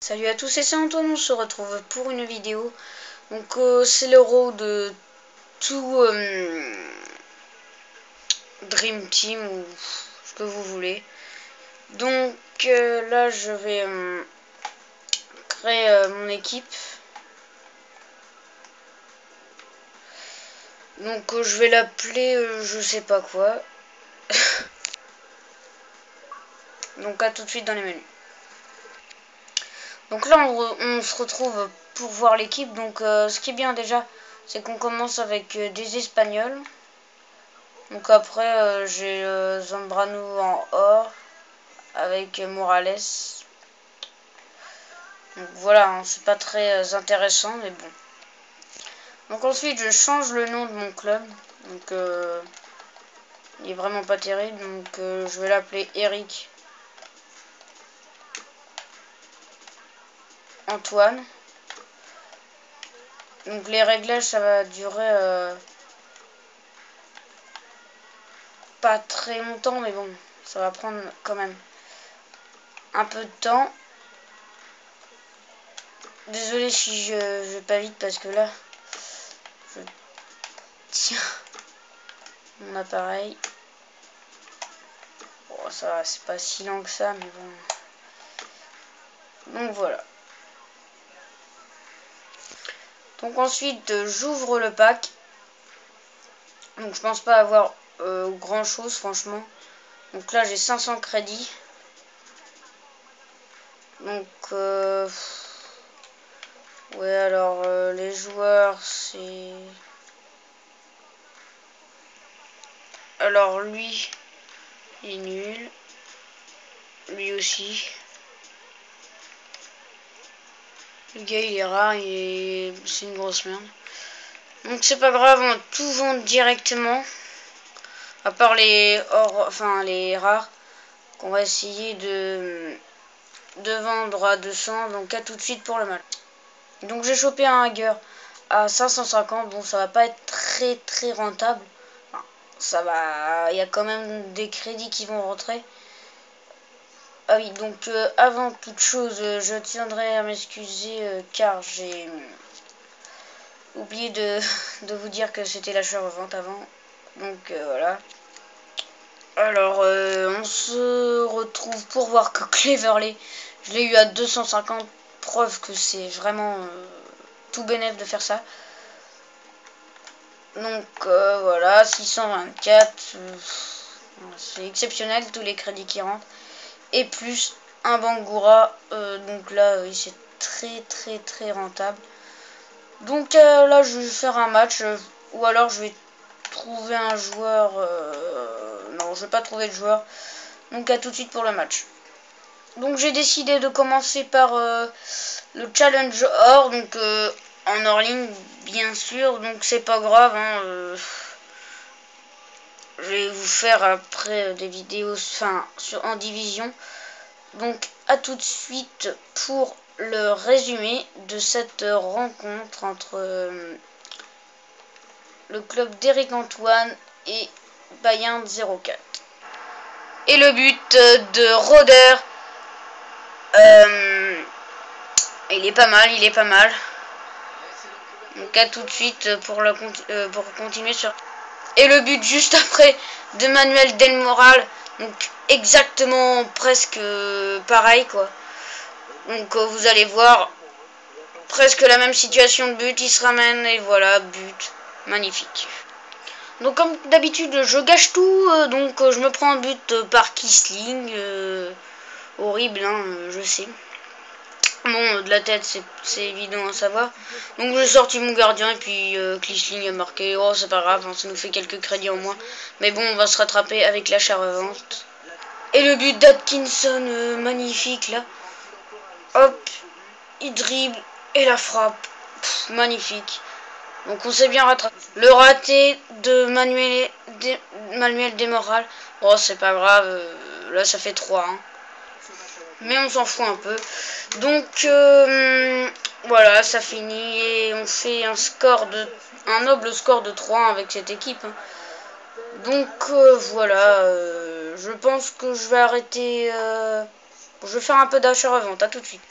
Salut à tous et c'est Antoine, on se retrouve pour une vidéo. Donc c'est l'euro de tout Dream Team ou ce que vous voulez. Donc là je vais créer mon équipe. Donc je vais l'appeler je sais pas quoi. Donc à tout de suite dans les menus. Donc là on se retrouve pour voir l'équipe. Donc ce qui est bien déjà, c'est qu'on commence avec des Espagnols. Donc après j'ai Zambrano en or avec Morales. Donc voilà, hein, c'est pas très intéressant mais bon. Donc ensuite je change le nom de mon club. Donc il est vraiment pas terrible. Donc je vais l'appeler Eric Antoine. Donc les réglages ça va durer pas très longtemps mais bon, ça va prendre quand même un peu de temps. Désolé si je vais pas vite parce que là je tiens mon appareil. Bon ça va, c'est pas si lent que ça mais bon. Donc voilà. Donc ensuite j'ouvre le pack. Donc je pense pas avoir grand chose franchement. Donc là j'ai 500 crédits. Donc ouais alors les joueurs c'est... Alors lui il est nul. Lui aussi. Le gars il est rare, c'est une grosse merde. Donc c'est pas grave, on va tout vendre directement. À part les enfin les rares. Qu'on va essayer de vendre à 200. Donc à tout de suite pour le mal. Donc j'ai chopé un Hager à 550. Bon ça va pas être très rentable. Enfin, ça va. Il y a quand même des crédits qui vont rentrer. Ah oui, donc avant toute chose, je tiendrai à m'excuser car j'ai oublié de vous dire que c'était l'achat-revente avant. Donc voilà. Alors on se retrouve pour voir que Cleverley, je l'ai eu à 250. Preuve que c'est vraiment tout bénef de faire ça. Donc voilà, 624. C'est exceptionnel tous les crédits qui rentrent. Et plus un Bangura. Donc là, c'est très rentable. Donc là, je vais faire un match. Ou alors, je vais trouver un joueur. Non, je vais pas trouver de joueur. Donc à tout de suite pour le match. Donc j'ai décidé de commencer par le challenge or. Donc en hors ligne, bien sûr. Donc c'est pas grave. Hein, je vais vous faire après des vidéos en division. Donc à tout de suite pour le résumé de cette rencontre entre le club d'Eric Antoine et Bayern 04. Et le but de Roder, il est pas mal, Donc à tout de suite pour continuer sur... Et le but juste après de Manuel Del Moral. Donc exactement presque pareil quoi. Donc vous allez voir presque la même situation de but. Il se ramène et voilà, but. Magnifique. Donc comme d'habitude je gâche tout. Donc je me prends un but par Kisling. Horrible hein, je sais. Bon, de la tête, c'est évident à savoir. Donc j'ai sorti mon gardien et puis Clisling a marqué. Oh, c'est pas grave, hein, ça nous fait quelques crédits en moins. Mais bon, on va se rattraper avec l'achat-revente. Et le but d'Atkinson, magnifique là. Hop, il dribble et la frappe. Pff, magnifique. Donc on s'est bien rattrapé. Le raté de Manuel Desmoral. Oh, c'est pas grave, là ça fait 3. Hein. Mais on s'en fout un peu. Donc voilà, ça finit et on fait un noble score de 3 avec cette équipe. Hein. Donc voilà, je pense que je vais arrêter. Je vais faire un peu d'achat-revente. À tout de suite.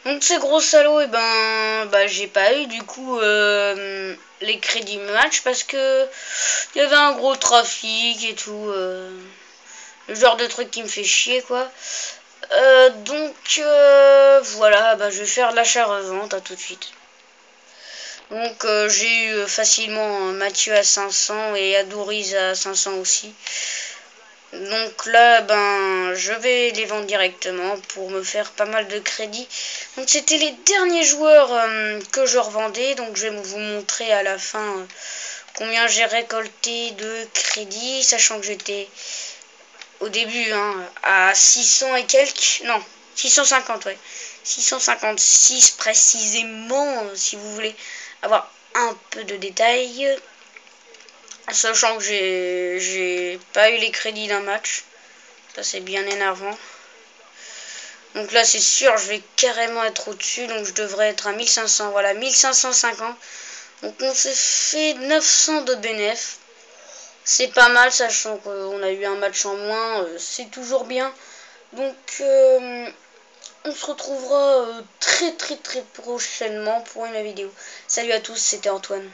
Donc ces gros salauds, et bah j'ai pas eu du coup les crédits match parce que il y avait un gros trafic et tout. Le genre de truc qui me fait chier quoi. Donc voilà, bah je vais faire l'achat-revente, à tout de suite. Donc j'ai eu facilement Mathieu à 500 et Adouriz à 500 aussi. Donc là, je vais les vendre directement pour me faire pas mal de crédits. Donc c'était les derniers joueurs que je revendais. Donc je vais vous montrer à la fin combien j'ai récolté de crédits, sachant que j'étais au début à 600 et quelques. Non, 650, ouais. 656 précisément, si vous voulez avoir un peu de détails. Sachant que j'ai pas eu les crédits d'un match. Ça c'est bien énervant. Donc là c'est sûr je vais carrément être au-dessus. Donc je devrais être à 1500. Voilà 1550. Donc on s'est fait 900 de bénéf. C'est pas mal sachant qu'on a eu un match en moins. C'est toujours bien. Donc on se retrouvera très prochainement pour une vidéo. Salut à tous, c'était Antoine.